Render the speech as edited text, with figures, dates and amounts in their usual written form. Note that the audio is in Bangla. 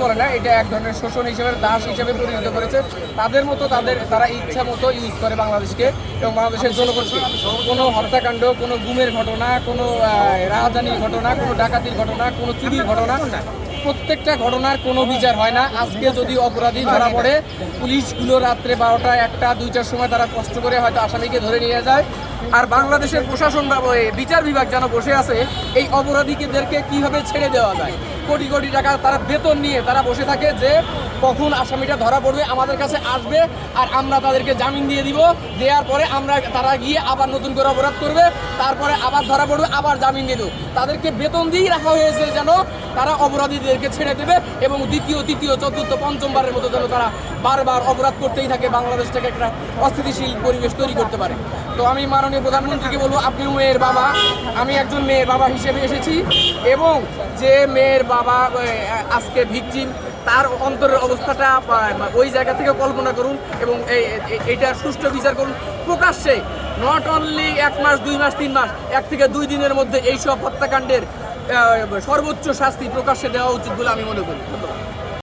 বলে না, এটা এক ধরনের শোষণ হিসেবে, দাস হিসেবে পরিণত করেছে। তাদের মতো তারা ইচ্ছা মতো ইউজ করে বাংলাদেশকে এবং বাংলাদেশের জনগণকে। কোনো হত্যাকাণ্ড, কোনো গুমের ঘটনা, কোনো রাজধানীর ঘটনা, কোনো ডাকাতির ঘটনা, কোনো চুরির ঘটনা, প্রত্যেকটা ঘটনার কোনো বিচার হয় না। আজকে যদি অপরাধী ধরা পড়ে, পুলিশগুলো রাত্রে 12টা, 1টা, 2টার সময় তারা কষ্ট করে হয়তো আসামিকে ধরে নিয়ে যায়। আর বাংলাদেশের প্রশাসন বা বিচার বিভাগ যেন বসে আছে এই অপরাধীদেরকে কীভাবে ছেড়ে দেওয়া যায়। কোটি কোটি টাকা তারা বেতন নিয়ে তারা বসে থাকে যে কখন আসামিটা ধরা পড়বে, আমাদের কাছে আসবে আর আমরা তাদেরকে জামিন দিয়ে দিব। দেওয়ার পরে তারা গিয়ে আবার নতুন করে অপরাধ করবে, তারপরে আবার ধরা পড়বে, আবার জামিন দিয়ে দেবো। তাদেরকে বেতন দিয়েই রাখা হয়েছে যেন তারা অপরাধীদেরকে ছেড়ে দেবে এবং দ্বিতীয়, তৃতীয়, চতুর্থ, পঞ্চমবারের মতো যেন তারা বারবার অপরাধ করতেই থাকে, বাংলাদেশটাকে একটা অস্থিতিশীল পরিবেশ তৈরি করতে পারে। তো আমি মাননীয় প্রধানমন্ত্রীকে বলবো, আপনি মেয়ের বাবা, আমি একজন মেয়ের বাবা হিসেবে এসেছি এবং যে মেয়ের বাবা আজকে ভিকটিম, তার অন্তরের অবস্থাটা ওই জায়গা থেকে কল্পনা করুন এবং এইটার সুষ্ঠু বিচার করুন প্রকাশ্যে। নট অনলি 1 মাস, 2 মাস, 3 মাস, 1 থেকে 2 দিনের মধ্যে এইসব হত্যাকাণ্ডের সর্বোচ্চ শাস্তি প্রকাশ্যে দেওয়া উচিত বলে আমি মনে করি। ধন্যবাদ।